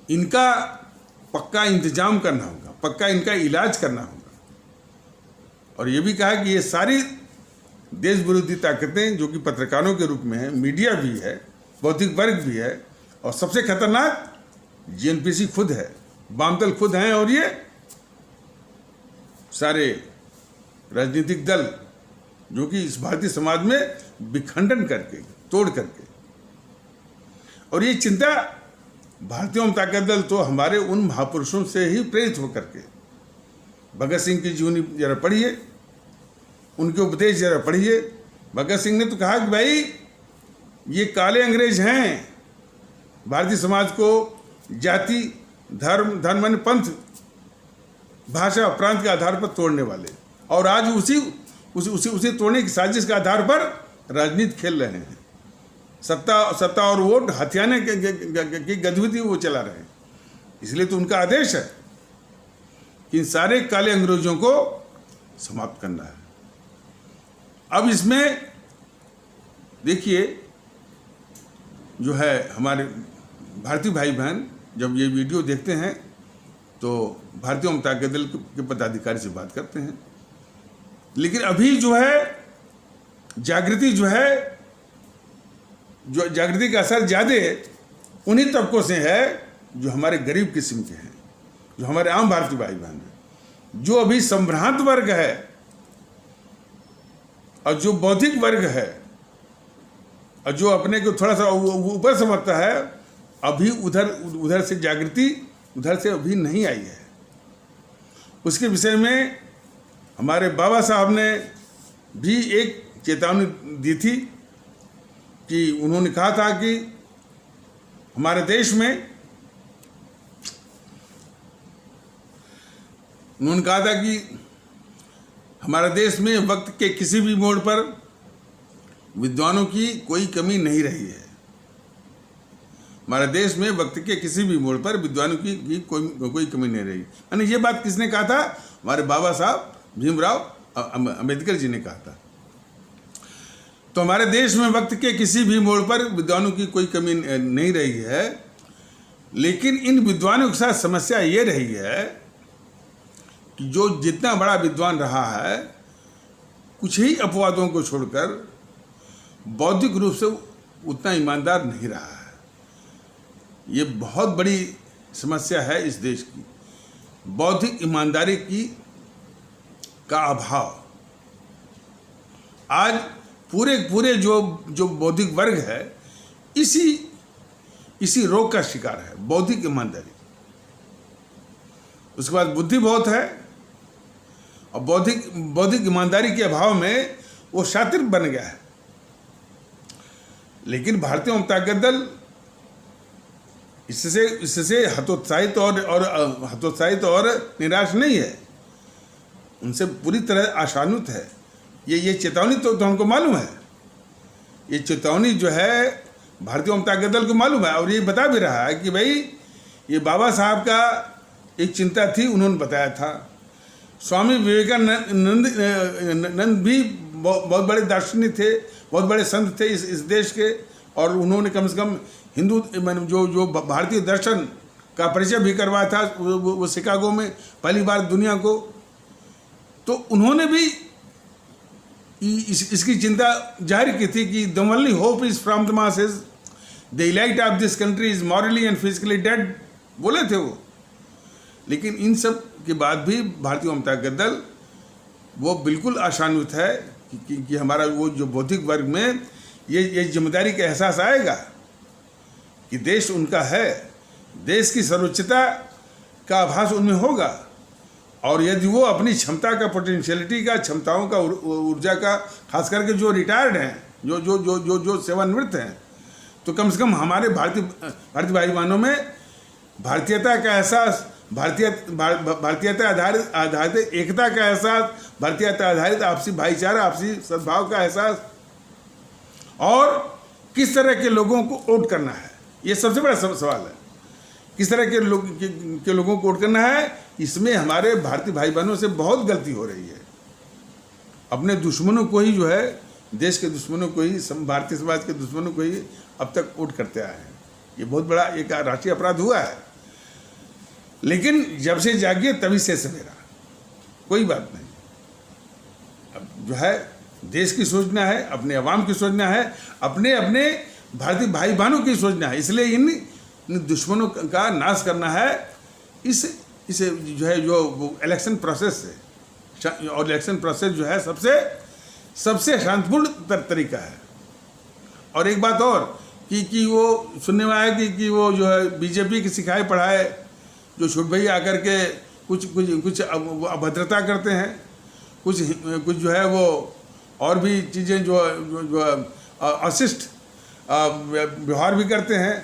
इनका पक्का इंतजाम करना होगा, पक्का इनका इलाज करना होगा। और ये भी कहा कि ये सारी देश विरोधी ताकतें जो कि पत्रकारों के रूप में है, मीडिया भी है, बौद्धिक वर्ग भी है, और सबसे खतरनाक जेएनपीसी खुद है, वामदल खुद हैं, और ये सारे राजनीतिक दल जो कि इस भारतीय समाज में विखंडन करके, तोड़ करके। और ये चिंता भारतीय जनता दल तो हमारे उन महापुरुषों से ही प्रेरित होकर के, भगत सिंह की जीवनी जरा पढ़िए, उनके उपदेश जरा पढ़िए। भगत सिंह ने तो कहा कि भाई ये काले अंग्रेज हैं, भारतीय समाज को जाति, धर्म माने पंथ, भाषा, प्रांत के आधार पर तोड़ने वाले, और आज उसी तोड़ने की साजिश के आधार पर राजनीति खेल रहे हैं। सत्ता और वोट हथियाने की गतिविधि वो चला रहे हैं। इसलिए तो उनका आदेश है कि इन सारे काले अंग्रेजों को समाप्त करना है। अब इसमें देखिए, जो है हमारे भारतीय भाई बहन जब ये वीडियो देखते हैं तो भारतीय जनता दल के पदाधिकारी से बात करते हैं। लेकिन अभी जो है जागृति जागृति का असर ज़्यादा उन्हीं तबकों से है जो हमारे गरीब किस्म के हैं, जो हमारे आम भारतीय भाई बहन हैं, जो अभी संभ्रांत वर्ग है और जो बौद्धिक वर्ग है और जो अपने को थोड़ा सा ऊपर समझता है। अभी उधर से जागृति उधर से अभी नहीं आई है। उसके विषय में हमारे बाबा साहब ने भी एक चेतावनी दी थी कि उन्होंने कहा था कि हमारे देश में, उन्होंने कहा था कि हमारे देश में वक्त के किसी भी मोड़ पर विद्वानों की कोई कमी नहीं रही है। हमारे देश में वक्त के किसी भी मोड़ पर विद्वानों की कोई कमी नहीं रही। यानी ये बात किसने कहा था? हमारे बाबा साहब भीमराव अंबेडकर जी ने कहा था। तो हमारे देश में वक्त के किसी भी मोड़ पर विद्वानों की कोई कमी नहीं रही है। लेकिन इन विद्वानों के साथ समस्या ये रही है कि जो जितना बड़ा विद्वान रहा है, कुछ ही अपवादों को छोड़कर बौद्धिक रूप से उतना ईमानदार नहीं रहा है। ये बहुत बड़ी समस्या है इस देश की, बौद्धिक ईमानदारी का अभाव। आज पूरे जो बौद्धिक वर्ग है, इसी रोग का शिकार है, बौद्धिक ईमानदारी। उसके बाद बुद्धि बहुत है और बौद्धिक ईमानदारी के अभाव में वो शातिर बन गया है। लेकिन भारतीय जनता दल इससे हतोत्साहित और निराश नहीं है, उनसे पूरी तरह आशान्वित है। ये चेतावनी तो हमको मालूम है, ये चेतावनी जो है भारतीय जनता दल को मालूम है और ये बता भी रहा है कि भाई ये बाबा साहब का एक चिंता थी, उन्होंने बताया था। स्वामी विवेकानंद भी बहुत बड़े दार्शनिक थे, बहुत बड़े संत थे इस देश के, और उन्होंने कम से कम हिंदू जो भारतीय दर्शन का परिचय भी करवाया था वो शिकागो में पहली बार दुनिया को। तो उन्होंने भी इसकी चिंता जाहिर की थी कि the only hope is from the masses, the elite of this country is morally and physically dead, बोले थे वो। लेकिन इन सब के बाद भी भारतीय जनता दल वो बिल्कुल आशान्वित है कि हमारा वो जो बौद्धिक वर्ग में ये जिम्मेदारी का एहसास आएगा कि देश उनका है, देश की सर्वोच्चता का आभास उनमें होगा, और यदि वो अपनी क्षमता का, पोटेंशियलिटी का, क्षमताओं का, ऊर्जा का, खास करके जो रिटायर्ड हैं, जो सेवानिवृत्त हैं, तो कम से कम हमारे भारतीय भाई बहनों में भारतीयता का एहसास, भारतीयता आधारित एकता का एहसास, भारतीयता आधारित आपसी भाईचारा, आपसी सद्भाव का एहसास, और किस तरह के लोगों को वोट करना है, ये सबसे बड़ा सवाल है। किस तरह के लोगों को वोट करना है, इसमें हमारे भारतीय भाई बहनों से बहुत गलती हो रही है। अपने दुश्मनों को ही जो है, देश के दुश्मनों को ही, भारतीय समाज के दुश्मनों को ही अब तक वोट करते आए हैं। ये बहुत बड़ा एक राष्ट्रीय अपराध हुआ है। लेकिन जब से जागिए तभी से सवेरा, कोई बात नहीं। अब जो है देश की सोचना है, अपने अवाम की सोचना है, अपने भारतीय भाई बहनों की सोचना है। इसलिए इन दुश्मनों का नाश करना है। इसे जो है जो इलेक्शन प्रोसेस है, और इलेक्शन प्रोसेस जो है सबसे शांतिपूर्ण तरीका है। और एक बात और कि वो सुनने में आया कि वो जो है बीजेपी के सिखाए पढ़ाए जो छोट भैया आकर के कुछ अभद्रता करते हैं, कुछ जो है वो और भी चीज़ें जो अशिष्ट व्यवहार भी करते हैं,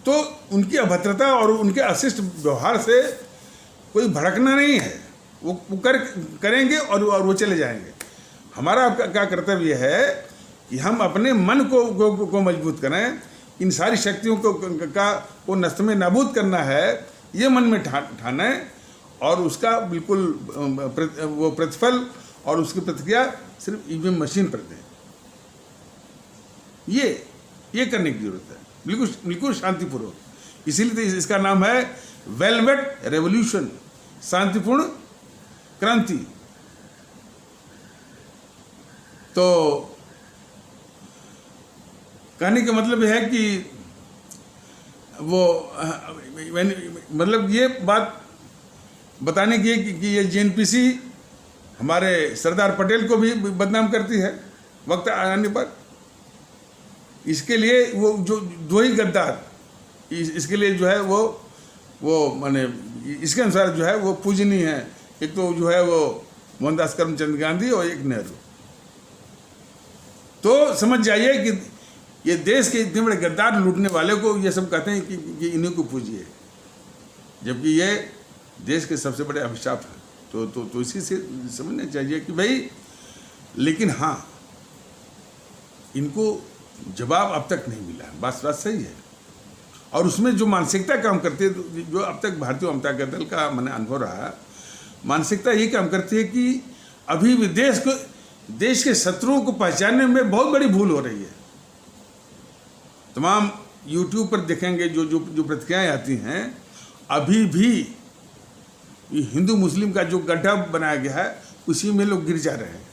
तो उनकी अभद्रता और उनके अशिष्ट व्यवहार से कोई भड़कना नहीं है। वो करेंगे और वो चले जाएंगे। हमारा क्या कर्तव्य है कि हम अपने मन को मजबूत करें। इन सारी शक्तियों को नष्ट में नाबूद करना है, ये मन में ठाने, और उसका बिल्कुल वो प्रतिफल और उसकी प्रतिक्रिया सिर्फ ईवीएम मशीन पर दें। ये करने की जरूरत है, बिल्कुल शांतिपूर्वक। इसीलिए तो इसका नाम है वेलवेट रेवोल्यूशन, शांतिपूर्ण क्रांति। तो कहने का मतलब है कि वो मतलब ये बात बताने की कि ये जेएनपीसी हमारे सरदार पटेल को भी बदनाम करती है वक्त आने पर। इसके लिए वो जो दो ही गद्दार, इसके लिए जो है वो माने इसके अनुसार जो है वो पूजनीय है। एक तो जो है वो मोहनदास करमचंद गांधी और एक नेहरू। तो समझ जाइए कि ये देश के इतने बड़े गद्दार लूटने वाले को ये सब कहते हैं कि इन्हीं को पूजिए, जबकि ये देश के सबसे बड़े अभिशाप हैं। तो इसी से समझना चाहिए कि भाई, लेकिन हाँ, इनको जवाब अब तक नहीं मिला है। बात सही है। और उसमें जो मानसिकता काम करती है, जो अब तक भारतीय जनता दल का मैंने अनुभव रहा, मानसिकता ये काम करती है कि अभी भी देश के शत्रुओं को पहचानने में बहुत बड़ी भूल हो रही है। तमाम YouTube पर देखेंगे जो प्रतिक्रियाएं आती हैं, अभी भी हिंदू मुस्लिम का जो गड्ढा बनाया गया है उसी में लोग गिर जा रहे हैं।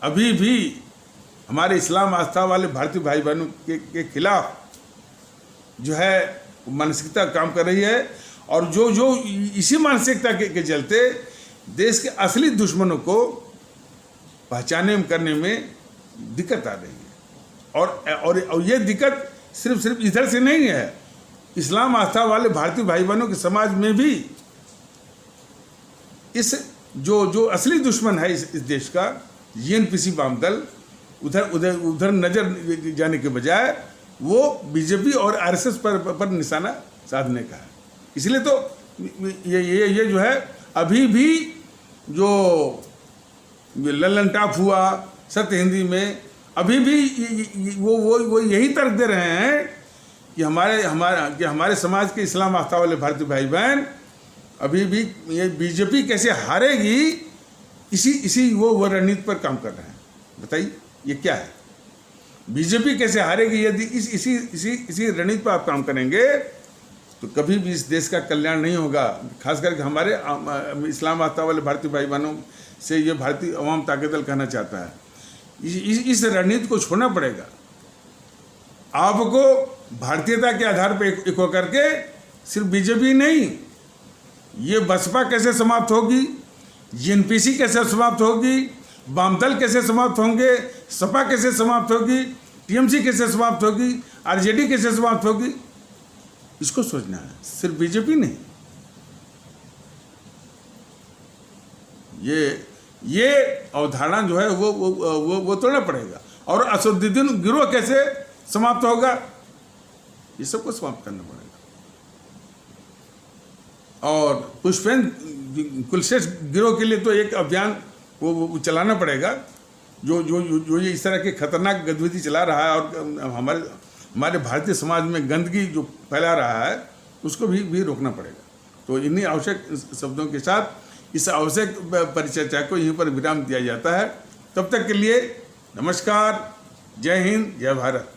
अभी भी हमारे इस्लाम आस्था वाले भारतीय भाई बहनों के खिलाफ जो है मानसिकता काम कर रही है, और जो इसी मानसिकता के चलते देश के असली दुश्मनों को पहचाने करने में दिक्कत आ रही है। और ये दिक्कत सिर्फ इधर से नहीं है, इस्लाम आस्था वाले भारतीय भाई बहनों के समाज में भी इस जो असली दुश्मन है इस देश का, जीएनपीसी वामदल, उधर नजर जाने के बजाय वो बीजेपी और आरएसएस पर निशाना साधने का है। इसलिए तो ये जो है अभी भी जो लल्लन टाप हुआ सत्य हिंदी में, अभी भी वो यही तर्क दे रहे हैं कि हमारे समाज के इस्लाम आस्था वाले भारतीय भाई बहन अभी भी ये बीजेपी कैसे हारेगी, इसी वो रणनीति पर काम कर रहे हैं। बताइए ये क्या है? बीजेपी कैसे हारेगी? यदि इसी रणनीति पर आप काम करेंगे तो कभी भी इस देश का कल्याण नहीं होगा। खास करके हमारे इस्लाम आस्था वाले भारतीय भाई बहनों से ये भारतीय अवाम ताकत दल कहना चाहता है, इस रणनीति को छोड़ना पड़ेगा। आपको भारतीयता के आधार पर एक होकर के सिर्फ बीजेपी नहीं, ये बसपा कैसे समाप्त होगी, जीएनपीसी कैसे समाप्त होगी, वामदल कैसे समाप्त होंगे, सपा कैसे समाप्त होगी, टीएमसी कैसे समाप्त होगी, आरजेडी कैसे समाप्त होगी, इसको सोचना है, सिर्फ बीजेपी नहीं। ये अवधारणा जो है वो तोड़ना पड़ेगा। और असदुद्दीन गिरोह कैसे समाप्त होगा, ये सबको समाप्त करना पड़ेगा। और पुष्पेंद्र कुलश्रेष्ठ गिरोह के लिए तो एक अभियान वो चलाना पड़ेगा, जो ये इस तरह के खतरनाक गतिविधि चला रहा है और हमारे भारतीय समाज में गंदगी जो फैला रहा है उसको भी रोकना पड़ेगा। तो इन्हीं आवश्यक शब्दों के साथ इस आवश्यक परिचर्चा को यहीं पर विराम दिया जाता है। तब तक के लिए नमस्कार, जय हिंद, जय भारत।